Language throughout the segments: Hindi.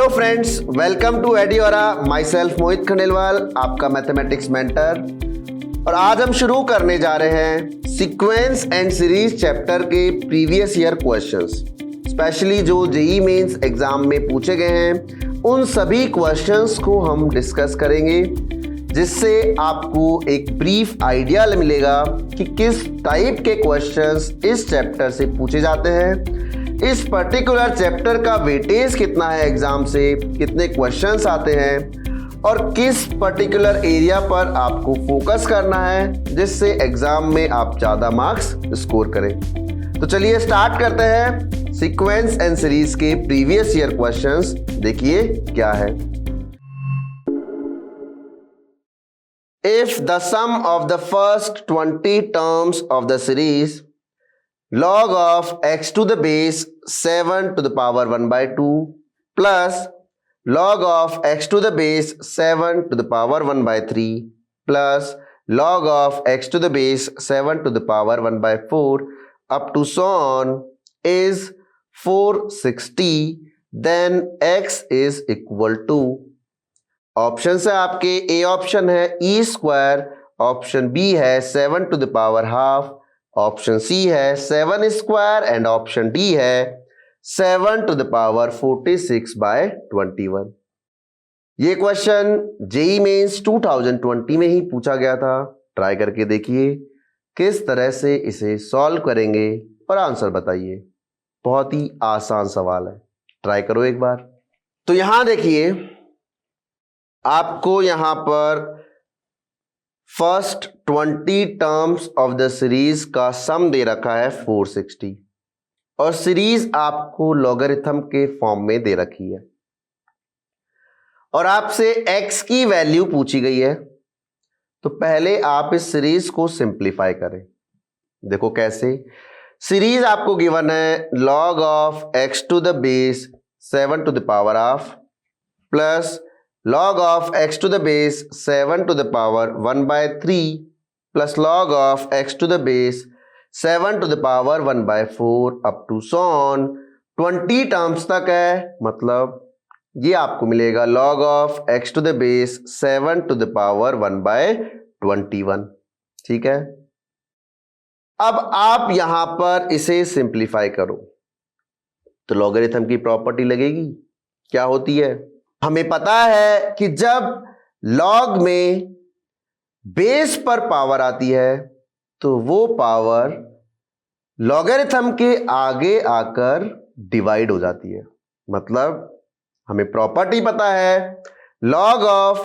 Hello friends, welcome to Adiora. Myself Mohit Khandelwal, आपका मैथमेटिक्स मेंटर। और आज हम शुरू करने जा रहे हैं सीक्वेंस एंड सीरीज चैप्टर के प्रीवियस ईयर क्वेश्चंस। स्पेशली जो जेईई मेंस एग्जाम में पूछे गए हैं उन सभी क्वेश्चंस को हम डिस्कस करेंगे, जिससे आपको एक ब्रीफ आइडिया मिलेगा कि किस टाइप के क्वेश्चंस इस चैप्टर से पूछे जाते हैं, इस पर्टिकुलर चैप्टर का वेटेज कितना है, एग्जाम से कितने क्वेश्चंस आते हैं और किस पर्टिकुलर एरिया पर आपको फोकस करना है, जिससे एग्जाम में आप ज़्यादा मार्क्स स्कोर करें। तो चलिए स्टार्ट करते हैं सीक्वेंस एंड सीरीज के प्रीवियस ईयर क्वेश्चंस। देखिए क्या है। If the sum of the first 20 terms of the series log of x to the base 7 to the power 1 by 2 plus log of x to the base 7 to the power 1 by 3 plus log of x to the base 7 to the power 1 by 4 up to so on is 460, then x is equal to। Option है आपके, ए ऑप्शन है ई स्क्वायर, ऑप्शन बी है 7 to the power half, option C है 7 स्क्वायर एंड ऑप्शन डी है 7 टू द पावर 46 बाय 21। ये क्वेश्चन जेईई मेंस 2020 में ही पूछा गया था। ट्राई करके देखिए किस तरह से इसे सॉल्व करेंगे और आंसर बताइए। बहुत ही आसान सवाल है, ट्राई करो एक बार। तो यहां देखिए, आपको यहां पर first 20 terms of the series का सम दे रखा है 460 और सीरीज आपको लॉगरिथम के फॉर्म में दे रखी है और आपसे x की वैल्यू पूछी गई है। तो पहले आप इस सीरीज को सिंप्लीफाई करें। देखो कैसे। सीरीज आपको गिवन है log of x to the base 7 to the power half plus log of x to the base 7 to the power 1 by 3 plus log of x to the base 7 to the power 1 by 4 up to so on 20 terms तक है। मतलब ये आपको मिलेगा log of x to the base 7 to the power 1 by 21। ठीक है। अब आप यहां पर इसे सिंप्लीफाई करो तो लॉगरिथम की प्रॉपर्टी लगेगी। क्या होती है? हमें पता है कि जब लॉग में बेस पर पावर आती है तो वो पावर लॉगरिथम के आगे आकर डिवाइड हो जाती है। मतलब हमें प्रॉपर्टी पता है log of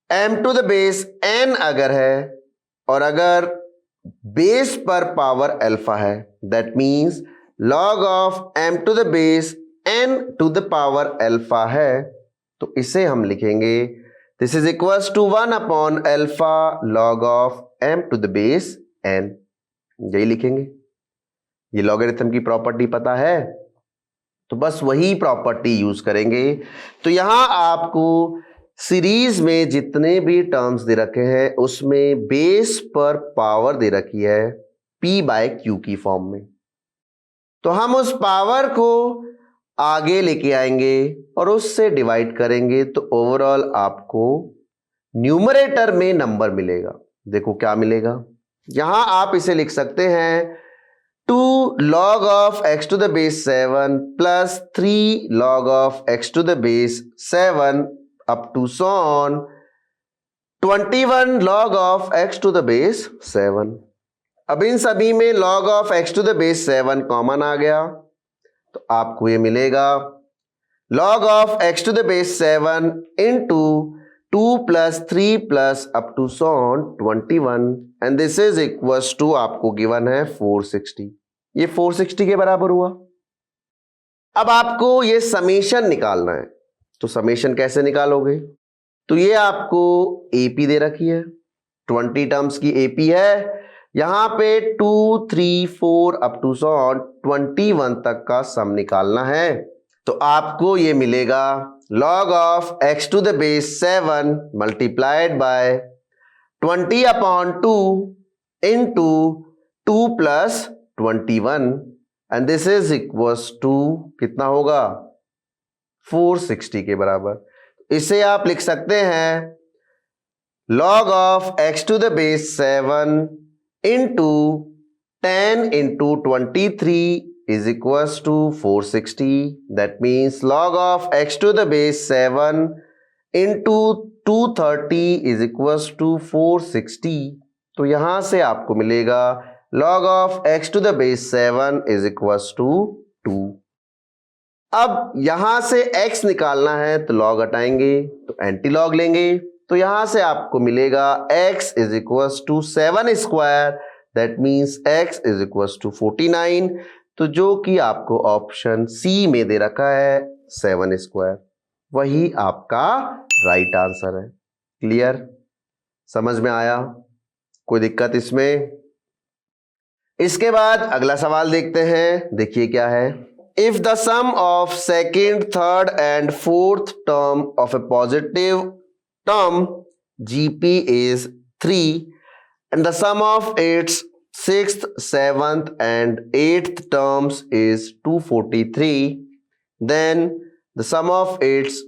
m to the base n अगर है और अगर बेस पर पावर अल्फा है, that means log of m to the base n to the power alpha है, तो इसे हम लिखेंगे this is equals to 1 upon alpha log of m to the base n। यही लिखेंगे। ये लॉगरिथम की प्रॉपर्टी पता है तो बस वही प्रॉपर्टी यूज करेंगे। तो यहां आपको सीरीज में जितने भी टर्म्स दे रखे हैं उसमें बेस पर पावर दे रखी है p बाय क्यू की फॉर्म में। तो हम उस पावर को आगे लेके आएंगे और उससे डिवाइड करेंगे तो ओवरऑल आपको न्यूमरेटर में नंबर मिलेगा। देखो क्या मिलेगा। यहां आप इसे लिख सकते हैं 2 log of x to the base 7 plus 3 log of x to the base 7 up to so on 21 log of x to the base 7। अब इन सभी में log of x to the base 7 common आ गया तो आपको ये मिलेगा log of x to the base 7 into 2 plus 3 plus up to so on 21 and this is equals to आपको गिवन है 460। ये 460 के बराबर हुआ। अब आपको ये समेशन निकालना है। तो समेशन कैसे निकालोगे? तो ये आपको एपी दे रखी है, 20 टर्म्स की एपी है। यहां पे 2 3 4 अप टू सो ऑन 21 तक का सम निकालना है। तो आपको ये मिलेगा log of x to the base 7 multiplied by 20 upon 2 into 2 plus 21 and this is equals to कितना होगा 460 के बराबर। इसे आप लिख सकते हैं log of x to the base 7 into 10 into 23 is equals to 460. That means log of x to the base 7 into 230 is equals to 460. तो यहां से आपको मिलेगा log of x to the base 7 is equals to 2. अब यहां से x निकालना है तो log हटाएंगे तो एंटी लॉग लेंगे, तो यहां से आपको मिलेगा x is equals to 7 square, that means x is equals to 49. तो जो कि आपको ऑप्शन सी में दे रखा है 7 स्क्वायर, वही आपका राइट आंसर है। क्लियर, समझ में आया? कोई दिक्कत इसमें? इसके बाद अगला सवाल देखते हैं। देखिए क्या है, if the sum of second, third and fourth term of a positive term GP is 3 and the sum of its 6th, 7th and 8th terms is 243, then the sum of its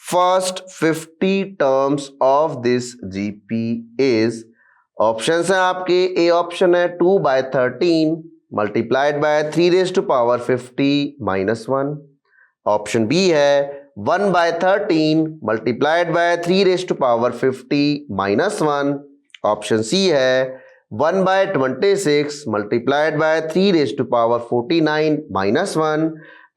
first 50 terms of this GP is, option है आपके, ए ऑप्शन है 2/13 multiplied by 3 raised to power 50 minus 1, option B है 1/13 multiplied by 3 raised to power 50 minus 1, option C है 1/26 multiplied by 3 raised to power 49 minus 1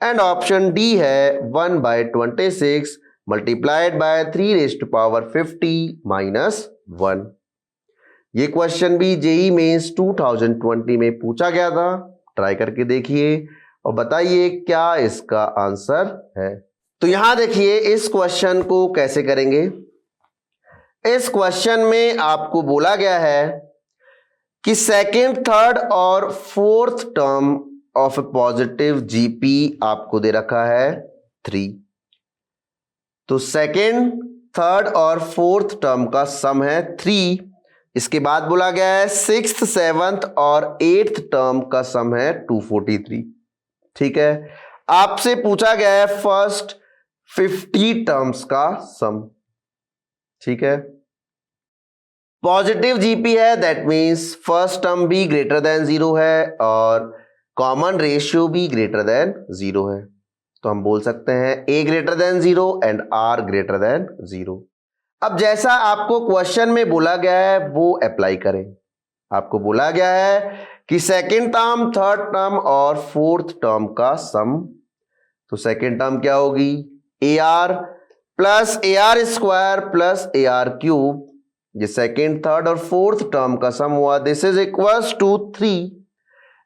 and option D है 1/26 multiplied by 3 raised to power 50 minus 1। ये क्वेश्चन भी जेईई मेंस 2020 में पूछा गया था। ट्राई करके देखिए और बताइए क्या इसका आंसर है। तो यहां देखिए इस क्वेश्चन को कैसे करेंगे। इस क्वेश्चन में आपको बोला गया है कि सेकेंड, थर्ड और fourth term of a positive GP आपको दे रखा है 3। तो सेकेंड, थर्ड और फोर्थ टर्म का सम है 3। इसके बाद बोला गया है सिक्स्थ, सेवंथ और एट्थ टर्म का सम है 243। ठीक है, आपसे पूछा गया है फर्स्ट 50 टर्म्स का सम। ठीक है, पॉजिटिव जीपी है, दैट मींस फर्स्ट टर्म भी ग्रेटर देन 0 है और कॉमन रेशियो भी ग्रेटर देन 0 है। तो हम बोल सकते हैं a greater than 0 and r greater than 0। अब जैसा आपको क्वेश्चन में बोला गया है वो अप्लाई करें। आपको बोला गया है कि सेकेंड टर्म, थर्ड टर्म और फोर्थ टर्म का सम। तो सेकेंड टर्म क्या होगी, AR plus AR square plus AR cube. ये सेकेंड, थर्ड और फोर्थ टर्म का सम हुआ, दिस इज इक्वल्स टू 3।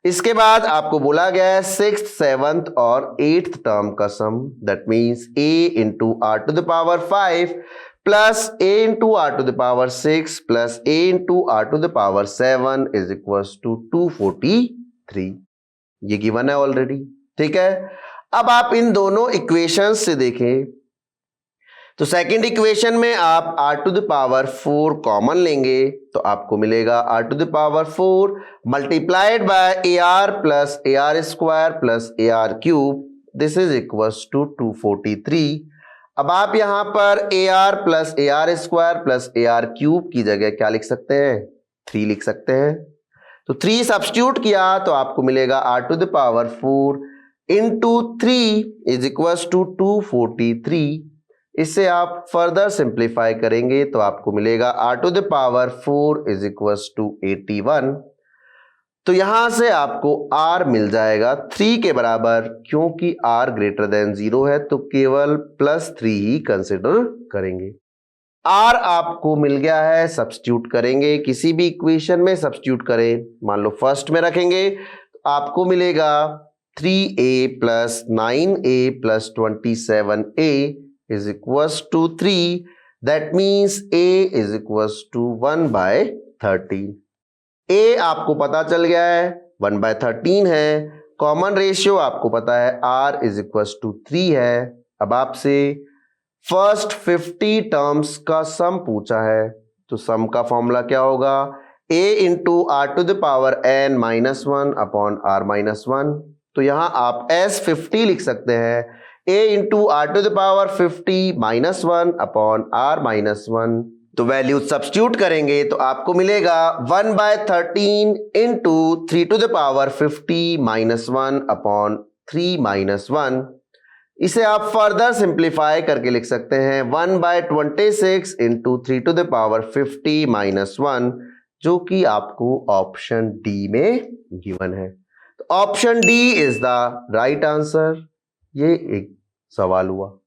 इसके बाद आपको बोला गया है सिक्स्थ, सेवंथ और एट्थ टर्म का sum, that means A into R to the power 5 plus A into R to the power 6 plus A into R to the power 7 is equals to 243। ये गिवन है ऑलरेडी। ठीक है, अब आप इन दोनों इक्वेशंस से देखें तो सेकंड इक्वेशन में आप r to the power 4 common लेंगे तो आपको मिलेगा r to the power 4 multiplied by AR plus AR square plus AR cube, this is equals to 243। अब आप यहां पर AR plus AR square plus AR cube की जगह क्या लिख सकते हैं, 3 लिख सकते हैं। तो 3 सब्स्टिट्यूट किया तो आपको मिलेगा r to the power 4 into 3 is equals to 243। इससे आप फर्दर सिंप्लीफाई करेंगे तो आपको मिलेगा r to the power 4 is equals to 81। तो यहां से आपको r मिल जाएगा 3 के बराबर, क्योंकि r ग्रेटर देन 0 है तो केवल +3 ही कंसिडर करेंगे। r आपको मिल गया है, सब्स्टिट्यूट करेंगे, किसी भी इक्वेशन में सब्स्टिट्यूट करें। मान लो फर्स्ट में रखेंगे तो आपको मिलेगा 3a plus 9a plus 27a is equals to 3, that means a is equals to 1/13। a आपको पता चल गया है 1/13 है, कॉमन रेशियो आपको पता है r is equals to 3 है। अब आपसे फर्स्ट 50 टर्म्स का सम पूछा है तो सम का फॉर्मूला क्या होगा, a into r to the power n minus 1 upon r minus 1। तो यहां आप S50 लिख सकते हैं, a into r to the power 50 minus 1 upon r minus 1। तो वैल्यू सब्स्टिट्यूट करेंगे तो आपको मिलेगा 1/13 into 3 to the power 50 minus 1 upon 3 minus 1। इसे आप फर्दर सिंप्लीफाई करके लिख सकते हैं 1/26 into 3 to the power 50 minus 1, जो कि आपको ऑप्शन डी में गिवन है। तो option D is the right answer. ये एक सवाल हुआ।